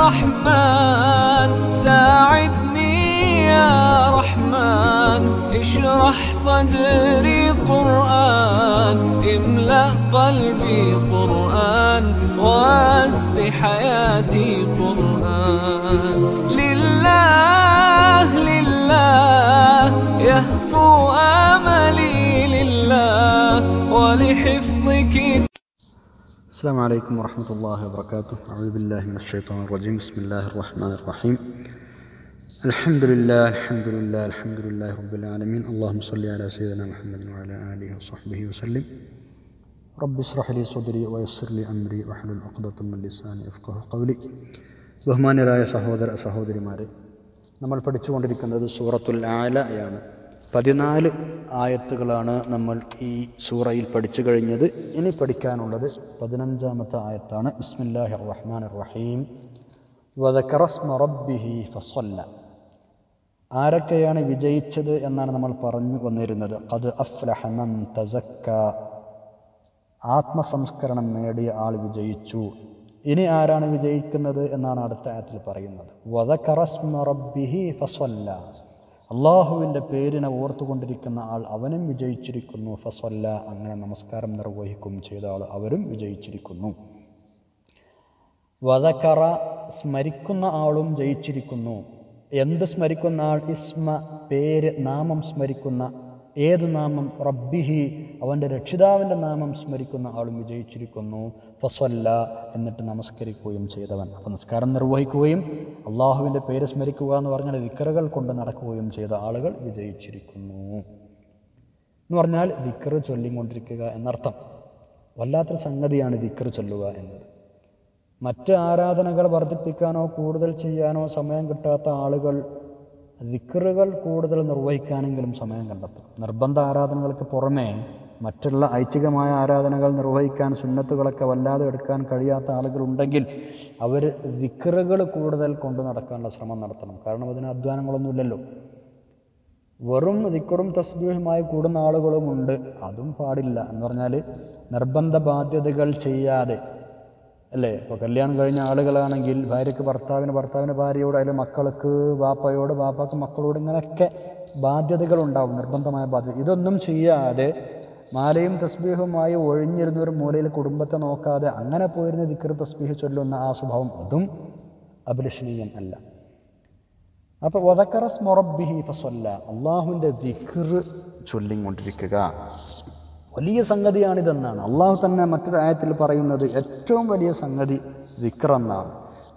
رحمن ساعدني يا رحمن اشرح صدري قرآن املأ قلبي قرآن واسق حياتي قرآن لله لله يهفو آملي لله ولحفظ كتاب. السلام عليكم ورحمة الله وبركاته. أعوذ بالله من الشيطان الرجيم. بسم الله الرحمن الرحيم. الحمد لله الحمد لله الحمد لله رب العالمين. اللهم صل على سيدنا محمد وعلى آله وصحبه وسلم. رب اشرح لي صدري ويسر لي أمري واحلل عقدة من لساني يفقهوا قولي. ബഹുമാന്യരായ സഹോദരിമാരെ, നമ്മൾ പഠിച്ചുകൊണ്ടിരിക്കുന്നത് സൂറത്തുൽ ആലയാണ്. 14 ആയത്തുകളാണ് നമ്മൾ ഈ സൂറയിൽ പഠിച്ചു കഴിഞ്ഞത്. ഇനി പഠിക്കാനുള്ളത് 15-ാമത്തെ ആയത്താണ്. ബിസ്മില്ലാഹിർ റഹ്മാനിർ റഹീം. വദക്കറ സ്മ റബ്ബിഹി ഫസല്ല. ആരൊക്കെയാണ് വിജയിച്ചത് എന്നാണ് നമ്മൾ പറഞ്ഞു വന്നിരുന്നത്. ഖദ് അഫ്ലഹ മൻ തസക്ക. ആത്മസംസ്കരണം നേടിയ ആൾ വിജയിച്ചു. ഇനി ആരാണ് വിജയിക്കുന്നത് എന്നാണ് അടുത്ത ആയത്തിൽ പറയുന്നത്. വദക്കറ സ്മ റബ്ബിഹി ഫസല്ല. അള്ളാഹുവിൻ്റെ പേരിനെ ഓർത്തുകൊണ്ടിരിക്കുന്ന ആൾ അവനും വിജയിച്ചിരിക്കുന്നു. ഫസല്ല, അങ്ങനെ നമസ്കാരം നിർവഹിക്കും ചെയ്ത ആൾ അവരും വിജയിച്ചിരിക്കുന്നു. വദക്കറ, സ്മരിക്കുന്ന ആളും ജയിച്ചിരിക്കുന്നു. എന്ത് സ്മരിക്കുന്ന ആൾ? ഇസ്മ, പേര്, നാമം സ്മരിക്കുന്ന. ഏത് നാമം? റബ്ബിഹി, അവൻ്റെ രക്ഷിതാവിൻ്റെ നാമം സ്മരിക്കുന്ന ആളും വിജയിച്ചിരിക്കുന്നു. ഫസല്ല, എന്നിട്ട് നമസ്കരിക്കുകയും ചെയ്തവൻ. അപ്പം നമസ്കാരം നിർവഹിക്കുകയും അള്ളാഹുവിൻ്റെ പേര് സ്മരിക്കുക എന്ന് പറഞ്ഞാൽ ദിക്റുകൾ കൊണ്ട് നടക്കുകയും ചെയ്ത ആളുകൾ വിജയിച്ചിരിക്കുന്നു എന്ന് പറഞ്ഞാൽ ദിക്ർ ചൊല്ലിക്കൊണ്ടിരിക്കുക എന്നർത്ഥം. വല്ലാത്തൊരു സംഗതിയാണ് ദിക്ർ ചൊല്ലുക എന്നത്. മറ്റ് ആരാധനകൾ വർദ്ധിപ്പിക്കാനോ കൂടുതൽ ചെയ്യാനോ സമയം കിട്ടാത്ത ആളുകൾ ദിക്റുകൾ കൂടുതൽ നിർവഹിക്കാനെങ്കിലും സമയം കണ്ടെത്തും. നിർബന്ധ ആരാധനകൾക്ക് പുറമേ മറ്റുള്ള ഐച്ഛികമായ ആരാധനകൾ നിർവഹിക്കാൻ, സുന്നത്തുകളൊക്കെ വല്ലാതെ എടുക്കാൻ കഴിയാത്ത ആളുകളുണ്ടെങ്കിൽ അവർ ദിക്റുകൾ കൂടുതൽ കൊണ്ടു നടക്കാനുള്ള ശ്രമം നടത്തണം. കാരണം അതിന് അധ്വാനങ്ങളൊന്നുമില്ലല്ലോ. വെറും ദിക്റും തസ്ബീഹുമായി കൂടുന്ന ആളുകളുമുണ്ട്. അതും പാടില്ല. എന്ന് പറഞ്ഞാൽ നിർബന്ധ ബാധ്യതകൾ ചെയ്യാതെ, അല്ലേ? ഇപ്പോൾ കല്യാണം കഴിഞ്ഞ ആളുകളാണെങ്കിൽ ഭാര്യയ്ക്ക് ഭർത്താവിന് ഭാര്യയോട്, അതിൽ മക്കൾക്ക് ബാപ്പയോട്, ബാപ്പാക്ക് മക്കളോട്, ഇങ്ങനെയൊക്കെ ബാധ്യതകളുണ്ടാവും, നിർബന്ധമായ ബാധ്യത. ഇതൊന്നും ചെയ്യാതെ മാലയും തസ്ബീഹുമായി ഒഴിഞ്ഞിരുന്ന ഒരു മൂലയിൽ കുടുംബത്തെ നോക്കാതെ അങ്ങനെ പോയിരുന്ന ദിക്ർ തസ്ബീഹ് ചൊല്ലുന്ന ആ സ്വഭാവം, അതും അഭിലഷണീയം അല്ല. അപ്പോൾ വദക്കറ സ്മ റബ്ബിഹി ഫസല്ല, അള്ളാഹുവിൻ്റെ ദിക്ർ ചൊല്ലിക്കൊണ്ടിരിക്കുക വലിയ സംഗതിയാണിതെന്നാണ് അള്ളാഹു തന്നെ മറ്റൊരു ആയത്തിൽ പറയുന്നത്. ഏറ്റവും വലിയ സംഗതി ദിക്ർ എന്നാണ്.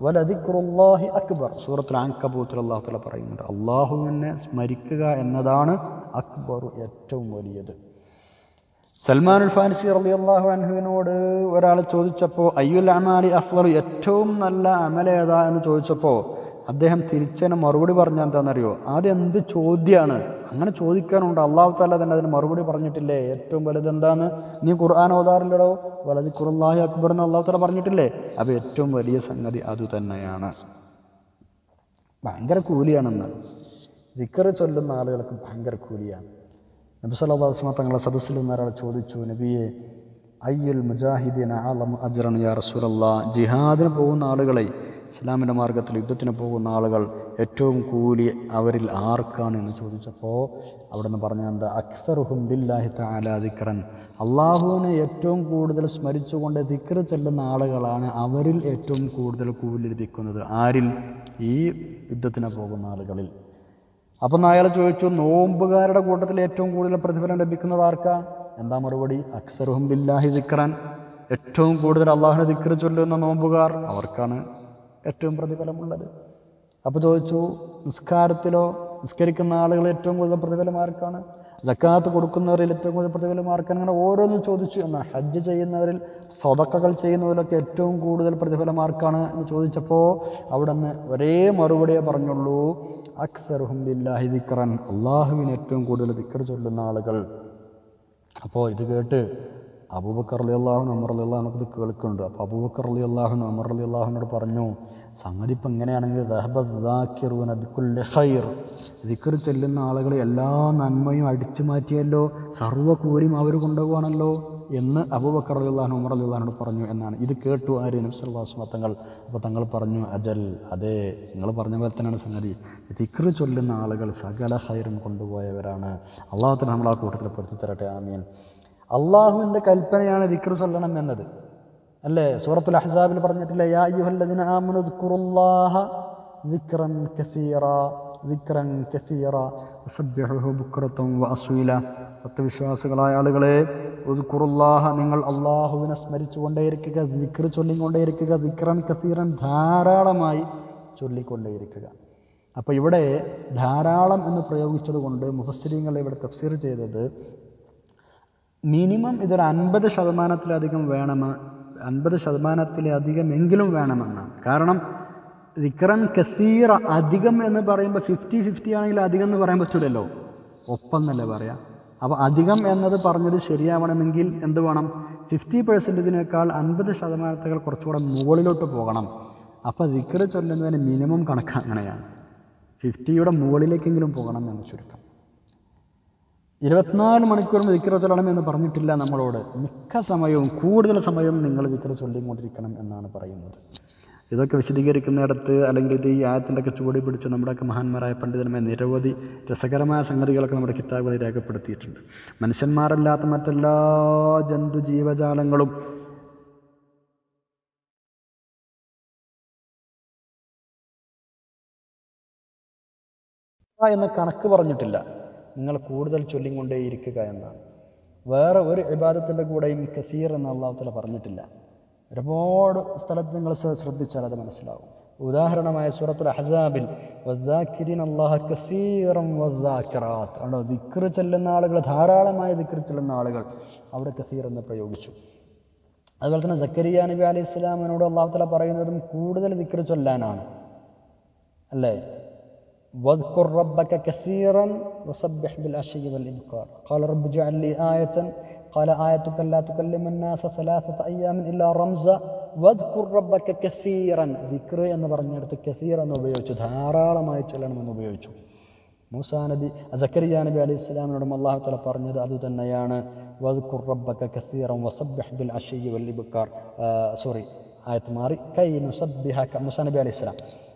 വലദിക്റുല്ലാഹി അക്ബർ. സൂറത്തുൽ അൻകബൂത്തിൽ അള്ളാഹു തആല പറയുന്നുണ്ട്, അള്ളാഹുവിനെ സ്മരിക്കുക എന്നതാണ് അക്ബർ, ഏറ്റവും വലിയത്. സൽമാനുൽ ഫാരിസി റളിയല്ലാഹു അൻഹുവിനോട് ഒരാൾ ചോദിച്ചപ്പോൾ അയ്യുൽ അമാലി അഫ്ളൽ, ഏറ്റവും നല്ല അമലേതാ എന്ന് ചോദിച്ചപ്പോൾ അദ്ദേഹം തിരിച്ചതിന് മറുപടി പറഞ്ഞാൽ എന്താണെന്നറിയോ? അതെന്ത് ചോദ്യമാണ്? അങ്ങനെ ചോദിക്കാനുണ്ട്. അള്ളാഹു തആല തന്നെ അതിന് മറുപടി പറഞ്ഞിട്ടില്ലേ? ഏറ്റവും വലുതെന്താന്ന് നീ ഖുർആൻ ഓതാറില്ലടോ, വലദിക്റുല്ലാഹി അക്ബർ എന്ന് അള്ളാഹു തആല പറഞ്ഞിട്ടില്ലേ? അപ്പോൾ ഏറ്റവും വലിയ സംഗതി അതുതന്നെയാണ്. ഭയങ്കര കൂലിയാണെന്നാണ്. ദിക്ർ ചൊല്ലുന്ന ആളുകൾക്ക് ഭയങ്കര കൂലിയാണ്. നബി സല്ലല്ലാഹു അലൈഹി വസല്ലം തങ്ങളുടെ സദസ്സിൽ ഒരാൾ ചോദിച്ചു, നബിയെ, അയ്യുൽ മുജാഹിദീന അഅ്ലമു അജ്റൻ യാ റസൂലല്ലാഹ്, ജിഹാദിന് പോകുന്ന ആളുകളെ, ഇസ്ലാമിൻ്റെ മാർഗത്തിൽ യുദ്ധത്തിന് പോകുന്ന ആളുകൾ ഏറ്റവും കൂലി അവരിൽ ആർക്കാണ് എന്ന് ചോദിച്ചപ്പോൾ അവിടെ നിന്ന് പറഞ്ഞ എന്താ? അക്സറുഹും ബില്ലാഹി തആല ദിക്റൻ, അള്ളാഹുവിനെ ഏറ്റവും കൂടുതൽ സ്മരിച്ചുകൊണ്ട് ദിക്ർ ചെല്ലുന്ന ആളുകളാണ് അവരിൽ ഏറ്റവും കൂടുതൽ കൂലി ലഭിക്കുന്നത്. ആരിൽ? ഈ യുദ്ധത്തിന് പോകുന്ന ആളുകളിൽ. അപ്പം അയാൾ ചോദിച്ചു, നോമ്പുകാരുടെ കൂട്ടത്തിൽ ഏറ്റവും കൂടുതൽ പ്രതിഫലം ലഭിക്കുന്നത് ആർക്കാ? എന്താ മറുപടി? അക്സറുഹും ബില്ലാഹി ദിക്റൻ, ഏറ്റവും കൂടുതൽ അള്ളാഹുവിനെ ദിക്ർ ചൊല്ലുന്ന നോമ്പുകാർ, അവർക്കാണ് ഏറ്റവും പ്രതിഫലമുള്ളത്. അപ്പോൾ ചോദിച്ചു, നിസ്കാരത്തിലോ, നിസ്കരിക്കുന്ന ആളുകൾ ഏറ്റവും കൂടുതൽ പ്രതിഫലം ആർക്കാണ്? സക്കാത്ത് കൊടുക്കുന്നവരിൽ ഏറ്റവും കൂടുതൽ പ്രതിഫലം ആർക്കാണ്? അങ്ങനെ ഓരോന്നും ചോദിച്ചു. എന്നാൽ ഹജ്ജ് ചെയ്യുന്നവരിൽ, സ്വതക്കകൾ ചെയ്യുന്നവരിലൊക്കെ ഏറ്റവും കൂടുതൽ പ്രതിഫലം ആർക്കാണ് എന്ന് ചോദിച്ചപ്പോൾ അവിടെ നിന്ന് ഒരേ മറുപടിയേ പറഞ്ഞുള്ളൂ, അക്സറുഹും ബില്ലാഹി ദിക്റൻ, അള്ളാഹുവിന് ഏറ്റവും കൂടുതൽ ദിക്ർ ചൊല്ലുന്ന ആളുകൾ. അപ്പോൾ ഇത് കേട്ട് അബൂബക്കർ റളിയല്ലാഹു അൻഹു, ഉമർ റളിയല്ലാഹു അൻഹു ഇത് കേൾക്കുന്നുണ്ട്. അപ്പോൾ അബൂബക്കർ റളിയല്ലാഹു അൻഹു ഉമർ റളിയല്ലാഹു അൻഹുവോട് പറഞ്ഞു, സംഗതി ഇപ്പം എങ്ങനെയാണെങ്കിൽ ദഹബദ്ദാക്കിറൂന ബികുല്ലി ഖൈർ, ദിക്ർ ചെല്ലുന്ന ആളുകൾ എല്ലാ നന്മയും അടിച്ചു മാറ്റിയല്ലോ, സർവ്വ കൂലിയും അവർ കൊണ്ടുപോകുകയാണല്ലോ എന്ന് അബൂബക്കർ റളിയല്ലാഹു ഉമർ റളിയല്ലാഹു പറഞ്ഞു എന്നാണ്. ഇത് കേട്ടു ആര്? നബി സല്ലല്ലാഹു അലൈഹി വസല്ലം തങ്ങൾ. അപ്പോൾ തങ്ങൾ പറഞ്ഞു, അജൽ, അതെ, നിങ്ങൾ പറഞ്ഞ പോലെ തന്നെയാണ് സംഗതി. ദിക്ർ ചൊല്ലുന്ന ആളുകൾ സകല ഖൈറും കൊണ്ടുപോയവരാണ്. അള്ളാഹു തആല നമ്മളെ കൂട്ടത്തിൽ പെടുത്തി തരട്ടെ, ആമീൻ. അള്ളാഹുവിൻ്റെ കൽപ്പനയാണ് ദിക്ർ ചൊല്ലണം എന്നത്, അല്ലേ? സൂറത്തുൽ അഹ്സാബിൽ പറഞ്ഞിട്ടില്ല, യാ അയ്യുഹല്ലദീന ആമനു ദിക്റുല്ലാഹ ദിക്റൻ കസീറാ ദിക്റൻ കസീറാ വസബ്ബിഹുഹു ബുക്റതൻ വഅസ്വീല. സത്യവിശ്വാസികളായ ആളുകളെ, ഉദ്കുറുല്ലാഹ, നിങ്ങൾ അള്ളാഹുവിനെ സ്മരിച്ചുകൊണ്ടേയിരിക്കുക, ദിക്ർ ചൊല്ലിക്കൊണ്ടേയിരിക്കുക, ദിക്റൻ കസീറൻ, ധാരാളമായി ചൊല്ലിക്കൊണ്ടേയിരിക്കുക. അപ്പോൾ ഇവിടെ ധാരാളം എന്ന് പ്രയോഗിച്ചത് കൊണ്ട് മുഫസ്സിരീങ്ങൾ ഇവിടെ തഫ്സീർ ചെയ്തത് മിനിമം ഇതൊരു 50% വേണം, 50% വേണമെന്നാണ്. കാരണം ദിക്റൻ കസീറ, അധികം എന്ന് പറയുമ്പോൾ 50-50 ആണെങ്കിൽ അധികം എന്ന് പറയാൻ പറ്റില്ലല്ലോ, ഒപ്പം എന്നല്ലേ പറയാം. അപ്പോൾ അധികം എന്നത് പറഞ്ഞത് ശരിയാവണമെങ്കിൽ എന്ത് വേണം? 50%-നേക്കാൾ 50% കുറച്ചുകൂടെ മുകളിലോട്ട് പോകണം. അപ്പോൾ ദിക്ർ ചൊല്ലുന്നതിന് മിനിമം കണക്ക് അങ്ങനെയാണ്, 50യുടെ മുകളിലേക്കെങ്കിലും പോകണം എന്ന് ചുരുക്കം. 24 മണിക്കൂറും ദിക്ർ ചൊല്ലണം എന്ന് പറഞ്ഞിട്ടില്ല നമ്മളോട്. മിക്ക സമയവും, കൂടുതൽ സമയവും നിങ്ങൾ ദിക്ർ ചൊല്ലിക്കൊണ്ടിരിക്കണം എന്നാണ് പറയുന്നത്. ഇതൊക്കെ വിശദീകരിക്കുന്നിടത്ത്, അല്ലെങ്കിൽ ഇത് ഈ ആയത്തിൻ്റെയൊക്കെ ചുവടി പിടിച്ച് നമ്മുടെയൊക്കെ മഹാന്മാരായ പണ്ഡിതന്മാർ നിരവധി രസകരമായ സംഗതികളൊക്കെ നമ്മുടെ കിതാബുകളിൽ രേഖപ്പെടുത്തിയിട്ടുണ്ട്. മനുഷ്യന്മാരല്ലാത്ത മറ്റെല്ലാ ജന്തു ജീവജാലങ്ങളും എന്ന കണക്ക് പറഞ്ഞിട്ടില്ല, നിങ്ങൾ കൂടുതൽ ചൊല്ലിക്കൊണ്ടേയിരിക്കുക എന്നാണ്. വേറെ ഒരു ഇബാദത്തിൻ്റെ കൂടെയും കസീർ എന്ന് അല്ലാഹു തആല പറഞ്ഞിട്ടില്ല. ഒരുപാട് സ്ഥലത്ത് നിങ്ങൾ ശ്രദ്ധിച്ചാൽ അത് മനസ്സിലാവും. ഉദാഹരണമായ സൂറത്തുൽ അഹ്സാബിൽ വദ്ദാക്കിരീന അല്ലാഹ കസീറൻ വദ്ദാക്കിറാത്ത്, അവിടെ ദിക്ർ ചൊല്ലുന്ന ആളുകൾ, ധാരാളമായ ദിക്ർ ചൊല്ലുന്ന ആളുകൾ, അവിടെ കസീർ എന്ന് പ്രയോഗിച്ചു. അതുപോലെ തന്നെ സക്കരിയ നബി അലൈഹി ഇസ്ലാമിനോട് അല്ലാഹു തആല പറയുന്നതും കൂടുതൽ ദിക്ർ ചൊല്ലാനാണ്, അല്ലേ? വദ്കുർ റബ്ബക കസീറൻ വസബ്ബിഹ് ബിൽ അശ്യി വൽ ഇബ്കാർ. ഖാല റബ്ബ് ഇജ്അൽ ലി ആയതൻ ഖാല ആയതുക ലാ തുകല്ലിമു അന്നാസ 3 അയ്യാമിൻ ഇല്ലാ റംസ വദ്കുർ റബ്ബക കസീറൻ. ദിക്ർ എന്ന് പറഞ്ഞെടുത്ത് കസീർ എന്ന് ഉപയോഗിച്ചു, ധാരാളമായി ചൊല്ലണമെന്ന് ഉപയോഗിച്ചു. സക്കരിയ നബി അലൈഹി സ്വലാമിനോടും അല്ലാഹു തആല പറഞ്ഞത് അതുതന്നെയാണ്, വദ്കുർ റബ്ബക കസീറൻ വസബ്ബിഹ് ബിൽ അശ്യി വൽ ഇബ്കാർ. ആയത്ത് മാറി, കൈ നുസബ്ബിഹക.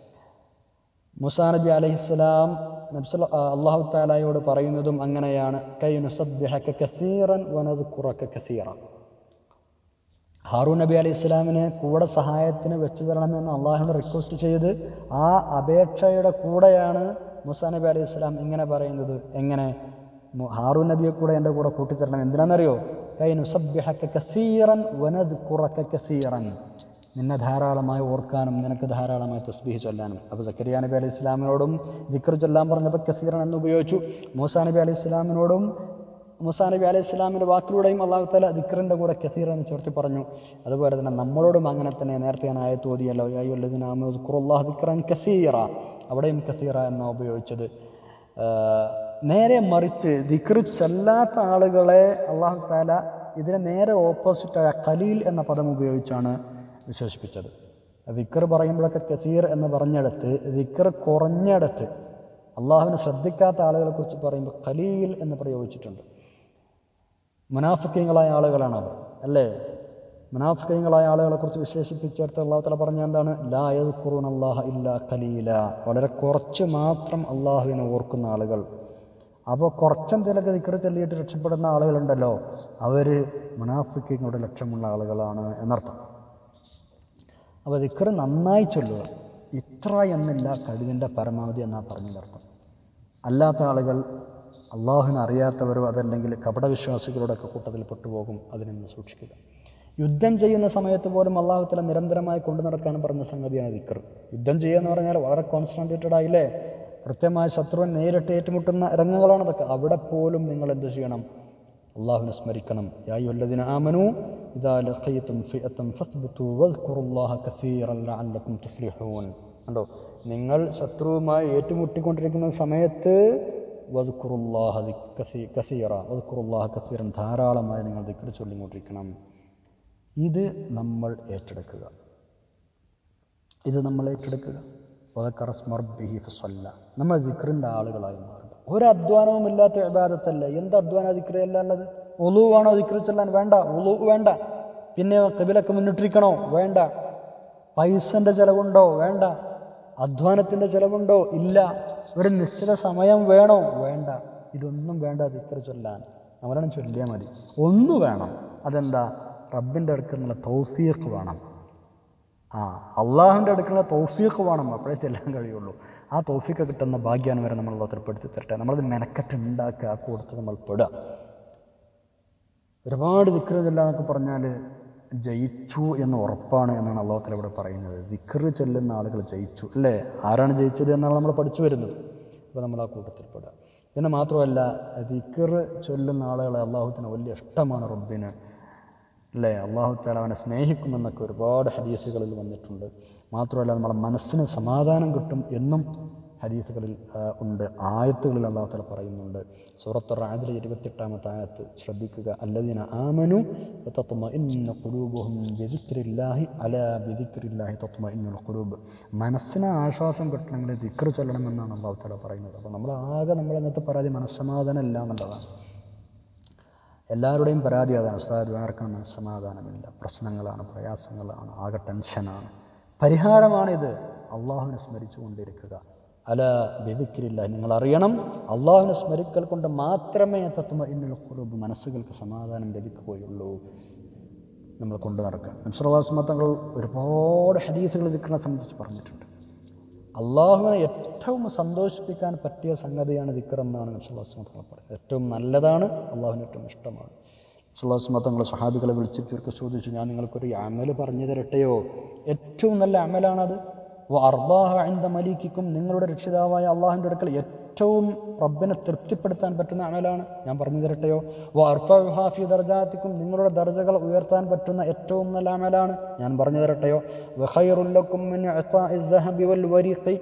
മൂസാ നബി അലൈഹിസ്സലാം അല്ലാഹു തആലയോട് പറയുന്നതും അങ്ങനെയാണ്, കൈ നുസബ്ബിഹക കസീറൻ വനദ്കുറക കസീറ. ഹാറൂൻ നബി അലൈഹി സ്വലാമിനെ കൂടെ സഹായത്തിന് വെച്ചു തരണമെന്ന് അള്ളാഹുവിനോട് റിക്വസ്റ്റ് ചെയ്ത് ആ അപേക്ഷയുടെ കൂടെയാണ് മൂസാ നബി അലൈഹി സ്വലാം ഇങ്ങനെ പറയുന്നത്. എങ്ങനെ? ഹാറൂൻ നബിയെ കൂടെ എൻ്റെ കൂടെ കൂട്ടിത്തരണം. എന്തിനാണെന്നറിയോ? കൈ നുസബ്ബിഹക കസീറൻ വനദ്കുറക കസീറൻ, നിന്നെ ധാരാളമായി ഓർക്കാനും നിനക്ക് ധാരാളമായി തസ്ബീഹ് ചൊല്ലാനും. അപ്പോൾ സക്കരിയ നബി അലൈഹി ഇസ്ലാമിനോടും ദിക്ർ ചൊല്ലാൻ പറഞ്ഞപ്പോൾ കസീറൻ എന്ന് ഉപയോഗിച്ചു. മൂസാ നബി അലൈഹി ഇസ്ലാമിൻ്റെ വാക്കിലൂടെയും അല്ലാഹു തആല ദിക്റിൻ്റെ കൂടെ കസീറൻ എന്ന് ചേർത്തി പറഞ്ഞു. അതുപോലെ തന്നെ നമ്മളോടും അങ്ങനെ തന്നെ. നേരത്തെ ഞാൻ ആയത്ത് ഓതിയല്ലോ, യാ അയ്യുഹല്ലദീന ആമനൂ ഉദ്കുറുല്ലാഹ ദിക്റൻ കസീറ, അവിടെയും കസീറ എന്നാണ് ഉപയോഗിച്ചത്. നേരെ മറിച്ച് ദിക്ർ ചൊല്ലാത്ത ആളുകളെ അല്ലാഹു തആല ഇതിന് നേരെ ഓപ്പോസിറ്റായ ഖലീൽ എന്ന പദം ഉപയോഗിച്ചാണ് വിശേഷിപ്പിച്ചത്. ദിക്ർ പറയുമ്പോഴൊക്കെ കസീർ എന്ന് പറഞ്ഞെടുത്ത്, ദിക്ർ കുറഞ്ഞെടുത്ത് അള്ളാഹുവിനെ ശ്രദ്ധിക്കാത്ത ആളുകളെ കുറിച്ച് പറയുമ്പോൾ ഖലീൽ എന്ന് പ്രയോഗിച്ചിട്ടുണ്ട്. മുനാഫിക്കീങ്ങളായ ആളുകളാണ് അവർ, അല്ലേ? മുനാഫിക്കീങ്ങളായ ആളുകളെ കുറിച്ച് വിശേഷിപ്പിച്ചെടുത്ത് അല്ലാഹു തആല പറഞ്ഞ എന്താണ്? ലാ യദ്കുറൂന അല്ലാഹ ഇല്ലാ ഖലീല, വളരെ കുറച്ച് മാത്രം അള്ളാഹുവിനെ ഓർക്കുന്ന ആളുകൾ. അപ്പോൾ കുറച്ചെന്തെങ്കിലുമൊക്കെ ദിക്ർ ചൊല്ലിയിട്ട് രക്ഷപ്പെടുന്ന ആളുകളുണ്ടല്ലോ, അവർ മുനാഫിക്കീങ്ങളുടെ ലക്ഷ്യമുള്ള ആളുകളാണ് എന്നർത്ഥം. അപ്പോൾ ദിക്ർ നന്നായി ചൊല്ലുക, ഇത്ര എന്നില്ല, കഴിവിൻ്റെ പരമാവധി എന്നാണ് പറഞ്ഞതർത്ഥം. അല്ലാത്ത ആളുകൾ അള്ളാഹുവിനെ അറിയാത്തവരോ അതല്ലെങ്കിൽ കപടവിശ്വാസികളുടെയൊക്കെ കൂട്ടത്തിൽ പെട്ടുപോകും. അതിൽ നിന്ന് സൂക്ഷിക്കുക. യുദ്ധം ചെയ്യുന്ന സമയത്ത് പോലും അല്ലാഹു തആല നിരന്തരമായി കൊണ്ടു നടക്കാൻ പറഞ്ഞ സംഗതിയാണ് ദിക്ർ. യുദ്ധം ചെയ്യുക എന്ന് പറഞ്ഞാൽ വളരെ കോൺസെൻട്രേറ്റഡ് ആയില്ലേ, കൃത്യമായ ശത്രുവിനെ നേരിട്ട് ഏറ്റുമുട്ടുന്ന രംഗങ്ങളാണ് അതൊക്കെ. അവിടെ പോലും നിങ്ങൾ എന്ത് ചെയ്യണം? അള്ളാഹുവിനെ സ്മരിക്കണം. യാ അയ്യുഹല്ലദീന ആമനൂ ഇദാ ലഖീതും ഫിഅതൻ ഫസ്ബുതു വദ്കുറുല്ലാഹ കസീറൻ ലഅല്ലകും തുഫ്ലിഹൂൻ. കണ്ടോ, നിങ്ങൾ ശത്രുവുമായി ഏറ്റുമുട്ടിക്കൊണ്ടിരിക്കുന്ന സമയത്ത് വദ്കുറുല്ലാഹ കസീറ, വദ്കുറുല്ലാഹ കസീറൻ, ധാരാളമായി നിങ്ങൾ ദിക്ർ ചൊല്ലിക്കൊണ്ടിരിക്കണം. ഇത് നമ്മൾ ഏറ്റെടുക്കുക. നമ്മൾ ദിക്റിൻ്റെ ആളുകളായി മാറുക. ഒരു അധ്വാനവും ഇല്ലാത്ത ഇബാദത്തല്ല. എന്ത് അധ്വാന ദിക്റല്ല ഉള്ളത്? ഉളു വേണോ ദിക്ർ ചൊല്ലാൻ? വേണ്ട. ഉളു വേണ്ട. പിന്നെ ഖിബിലക്ക് മുന്നിട്ടിരിക്കണോ? വേണ്ട. പൈസൻ്റെ ചിലവുണ്ടോ? വേണ്ട. അധ്വാനത്തിൻ്റെ ചിലവുണ്ടോ? ഇല്ല. ഒരു നിശ്ചിത സമയം വേണോ? വേണ്ട. ഇതൊന്നും വേണ്ട ദിക്ർ ചൊല്ലാൻ. അവരാണ് ചൊല്ലിയാൽ മതി. ഒന്ന് വേണം. അതെന്താ? റബ്ബിൻ്റെ അടുക്കുള്ള തൗഫീഖ് വേണം. അള്ളാഹുവിൻ്റെ അടുക്കുള്ള തൗഫീഖ് വേണം. അപ്പോഴേ ചെല്ലാൻ കഴിയുള്ളൂ. ആ തൗഫീഖ് കിട്ടുന്ന ഭാഗ്യം വരെ നമ്മൾ ഉത്തരപ്പെടുത്തി തരട്ടെ. നമ്മളത് മെനക്കെട്ട് ഉണ്ടാക്കുക, ആ കൊടുത്ത് നമ്മൾ പെടുക. ഒരുപാട് ദിക്ർ ചൊല്ലാന്നൊക്കെ പറഞ്ഞാൽ ജയിച്ചു എന്ന് ഉറപ്പാണ് എന്നാണ് അള്ളാഹു തആല ഇവിടെ പറയുന്നത്. ദിക്ർ ചൊല്ലുന്ന ആളുകൾ ജയിച്ചു അല്ലേ? ആരാണ് ജയിച്ചത് എന്നാണ് നമ്മൾ പഠിച്ചു വരുന്നത്. അപ്പോൾ നമ്മൾ ആ കൂട്ടത്തിൽ പെടുക. പിന്നെ മാത്രമല്ല, ദിക്ർ ചൊല്ലുന്ന ആളുകളെ അള്ളാഹുവിന് വലിയ ഇഷ്ടമാണ് റബ്ബിന് അല്ലേ? അള്ളാഹു തആല അവനെ സ്നേഹിക്കുമെന്നൊക്കെ ഒരുപാട് ഹദീസുകളിൽ വന്നിട്ടുണ്ട്. മാത്രമല്ല, നമ്മുടെ മനസ്സിന് സമാധാനം കിട്ടും എന്നും ഹദീസുകളിൽ ഉണ്ട്. ആയത്തുകളിൽ അള്ളാഹു തആല പറയുന്നുണ്ട്. സൂറത്തുർ റഅദിലെ 28-ാമത്തെ ആയത്ത് ശ്രദ്ധിക്കുക. അല്ലദീന ആമനു വതത്മഇന്നു ഖുലൂബുഹും ബിദിക്രില്ലാഹി അലാ ബിദിക്രില്ലാഹി തത്മഇന്നുൽ ഖുലൂബ്. മനസ്സിന് ആശ്വാസം കിട്ടണമെങ്കിൽ ദിക്ർ ചൊല്ലണമെന്നാണ് അള്ളാഹു തആല പറയുന്നത്. അപ്പോൾ നമ്മൾ ഇന്നത്തെ പരാതി മനസ്സമാധാനം ഇല്ല എന്നുള്ളതാണ്. എല്ലാവരുടെയും പരാതി അതാണ്. ഉസ്താദ് ആർക്കും മനസ്സമാധാനമില്ല, പ്രശ്നങ്ങളാണ്, പ്രയാസങ്ങളാണ്, ആകെ ടെൻഷനാണ്. പരിഹാരമാണിത്. അള്ളാഹുവിനെ സ്മരിച്ചു കൊണ്ടിരിക്കുക. അല ബിദിക്രില്ല. നിങ്ങൾ അറിയണം, അള്ളാഹുവിനെ സ്മരിക്കൽ കൊണ്ട് മാത്രമേ തത്മഇന്നുൽ ഖുലൂബ്, മനസ്സുകൾക്ക് സമാധാനം ലഭിക്കുകയുള്ളൂ. നമ്മൾ കൊണ്ടു നടക്കുക. നബി സല്ലല്ലാഹു അലൈഹി വസല്ലം തങ്ങൾ ഒരുപാട് ഹദീസുകൾ ദിക്റിനെ സംബന്ധിച്ച് പറഞ്ഞിട്ടുണ്ട്. അള്ളാഹുവിനെ ഏറ്റവും സന്തോഷിപ്പിക്കാൻ പറ്റിയ സംഗതിയാണ് ദിക്ർ എന്നാണ് നബി സല്ലല്ലാഹു അലൈഹി വസല്ലം തങ്ങൾ പറയുന്നത്. ഏറ്റവും നല്ലതാണ്, അള്ളാഹുവിന് ഏറ്റവും ഇഷ്ടമാണ്. നബി സല്ലല്ലാഹു അലൈഹി വസല്ലം തങ്ങൾ സ്വഹാബികളെ വിളിച്ചിട്ട് ചോദിച്ചു, ഞാൻ നിങ്ങൾക്കൊരു അമൽ പറഞ്ഞു തരട്ടെയോ? ഏറ്റവും നല്ല അമലാണത്. വഅർദാഹ ഇൻദ മലീകിക്കും, നിങ്ങളുടെ രക്ഷിതാവായ അള്ളാഹുവിൻ്റെ അടുക്കൽ ഏറ്റവും റബ്ബിനെ തൃപ്തിപ്പെടുത്താൻ പറ്റുന്ന അമലാണ്, ഞാൻ പറഞ്ഞു തരട്ടെയോ? വഅർഫഉഹാ ഫീ ദർജാതിക്കും, നിങ്ങളുടെ ദർജകൾ ഉയർത്താൻ പറ്റുന്ന ഏറ്റവും നല്ല അമലാണ്, ഞാൻ പറഞ്ഞു തരട്ടെയോ? വഖൈറുൽ ലക്കും മിൻ ഇഅതാഇ ദഹബി വൽ വരീഖി,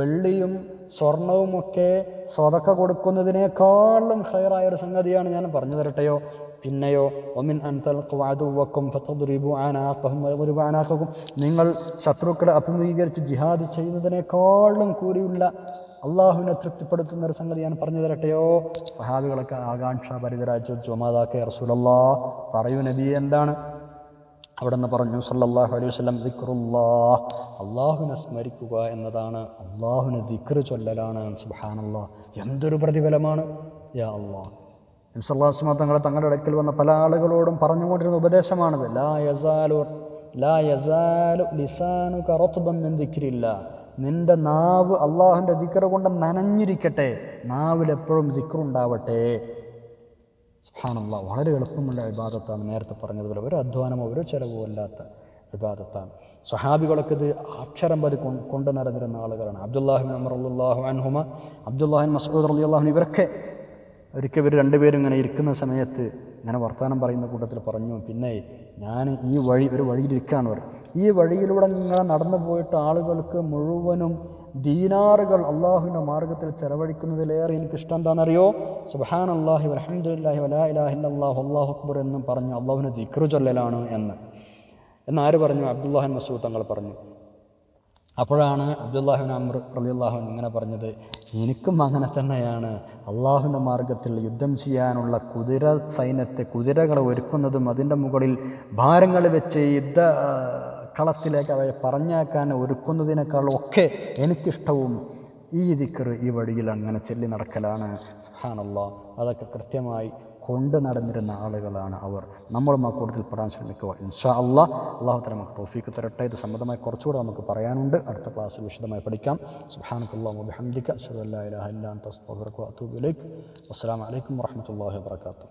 വെള്ളിയും സ്വർണവും ഒക്കെ സ്വതക്ക കൊടുക്കുന്നതിനേക്കാളും ഖൈറായ ഒരു സംഗതിയാണ്, ഞാൻ പറഞ്ഞു തരട്ടെയോ? പിന്നെയോ ഒമിൻ അൻതൽഖു അദുവക്കും ഫതദ്രിബു അനാഖഹും വയദ്രിബു അനാഖഹും, നിങ്ങൾ ശത്രുക്കളെ അഭിമുഖീകരിച്ച് ജിഹാദ് ചെയ്യുന്നതിനേക്കാളും കൂലിയുള്ള അള്ളാഹുവിനെ തൃപ്തിപ്പെടുത്തുന്ന ഒരു സംഗതി ഞാൻ പറഞ്ഞു തരട്ടെയോ? സഹാബികളൊക്കെ ആകാംക്ഷാഭരിതരായി ചോദിച്ചു, വമാദാക റസൂലല്ലാഹ്, പറയൂ നബിയെ എന്താണ്? അവിടെ നിന്ന് പറഞ്ഞു സല്ലല്ലാഹു അലൈഹി വസല്ലം, ദിക്റുല്ലാഹ്, അള്ളാഹുവിനെ സ്മരിക്കുക എന്നതാണ്. അള്ളാഹുവിനെ ദിക്ർ ചൊല്ലലാണ്. സുബ്ഹാനല്ലാഹ്, എന്തൊരു പ്രതിഫലമാണ്! യാ അല്ലാഹ്. നബി സല്ലല്ലാഹു അലൈഹി വസല്ലം തങ്ങളുടെ അടുക്കൽ വന്ന പല ആളുകളോടും പറഞ്ഞുകൊണ്ടിരുന്ന ഉപദേശമാണിത്. ലാ യസാലു ലിസാനുക റത്ബൻ മിൻ ദിക്രില്ലാഹ്, നിന്റെ നാവ് അള്ളാഹുവിൻ്റെ ദിക്ർ കൊണ്ട് നനഞ്ഞിരിക്കട്ടെ, നാവിലെപ്പോഴും ദിക്റുണ്ടാവട്ടെ. സുബ്ഹാനല്ലാഹ്, വളരെ എളുപ്പമുള്ള ഇബാദത്താണ്. നേരത്തെ പറഞ്ഞതുപോലെ ഒരു അധ്വാനമോ ഒരു ചെലവോ അല്ലാത്ത ഇബാദത്താണ്. സ്വഹാബികളൊക്കെ ഇത് അക്ഷരം പതി കൊണ്ട് നടന്നിരുന്ന ആളുകളാണ്. അബ്ദുല്ലാഹിബ്നു ഉമർ റളിയല്ലാഹു അൻഹുമ, അബ്ദുല്ലാഹിബ്നു മസ്ഊദ് റളിയല്ലാഹു അൻഹു, ഇവരൊക്കെ ഒരിക്കൽ ഇവർ രണ്ടുപേരും ഇങ്ങനെ ഇരിക്കുന്ന സമയത്ത് ഇങ്ങനെ വർത്തമാനം പറയുന്ന കൂട്ടത്തിൽ പറഞ്ഞു, പിന്നെ ഞാൻ ഒരു വഴിയിലിരിക്കുകയാണ് അവർ. ഈ വഴിയിലൂടെ ഇങ്ങനെ നടന്നു പോയിട്ട് ആളുകൾക്ക് മുഴുവനും ദീനാറുകൾ അള്ളാഹുവിൻ്റെ മാർഗത്തിൽ ചെലവഴിക്കുന്നതിലേറെ എനിക്കിഷ്ടം എന്താണെന്നറിയോ? സുബ്ഹാനല്ലാഹി വൽഹംദുലില്ലാഹി വലാ ഇലാഹ ഇല്ലല്ലാഹു അല്ലാഹു അക്ബർ എന്നും പറഞ്ഞു അള്ളാഹുവിനെ ദിക്ർ ചൊല്ലലാണ് എന്നാര് പറഞ്ഞു? അബ്ദുല്ലാഹിബ്നു മസ്ഊദ് തങ്ങൾ പറഞ്ഞു. അപ്പോഴാണ് അബ്ദുല്ലാഹിബ്നു അംർ റളിയല്ലാഹു അൻഹു ഇങ്ങനെ പറഞ്ഞത്, എനിക്കും അങ്ങനെ തന്നെയാണ്. അള്ളാഹുവിൻ്റെ മാർഗത്തിൽ യുദ്ധം ചെയ്യാനുള്ള കുതിരകളെ ഒരുക്കുന്നതും അതിൻ്റെ മുകളിൽ ഭാരങ്ങൾ വെച്ച് യുദ്ധ കളത്തിലേക്ക് അവയെ പറഞ്ഞേക്കാൻ ഒരുക്കുന്നതിനേക്കാളും ഒക്കെ എനിക്കിഷ്ടവും ഈ ദിക്ർ ഈ വഴിയിൽ അങ്ങനെ ചൊല്ലി നടക്കലാണ്. സുബ്ഹാനല്ലാഹ്, അതൊക്കെ കൃത്യമായി കൊണ്ട് നടന്നിരുന്ന ആളുകളാണ് അവർ. നമ്മളും ആ കൂട്ടത്തിൽ പെടാൻ ശ്രമിക്കുക. ഇൻഷാ അല്ലാഹ്, അല്ലാഹു തആല നമുക്ക് തൗഫീഖ് തരട്ടെ. ഇത് സംബന്ധമായി കുറച്ചുകൂടെ നമുക്ക് പറയാനുണ്ട്. അടുത്ത ക്ലാസ്സിൽ വിശദമായി പഠിക്കാം. സുബ്ഹാനകല്ലാഹു വബിഹംദിക അശ്ഹദു അല്ലാ ഇലാഹ ഇല്ലാ അൻത അസ്തഗ്ഫിറുക വഅതൂബു ഇലൈക്. അസ്സലാമു അലൈക്കും വറഹ്മത്തുള്ളാഹി വബറകാതുഹു.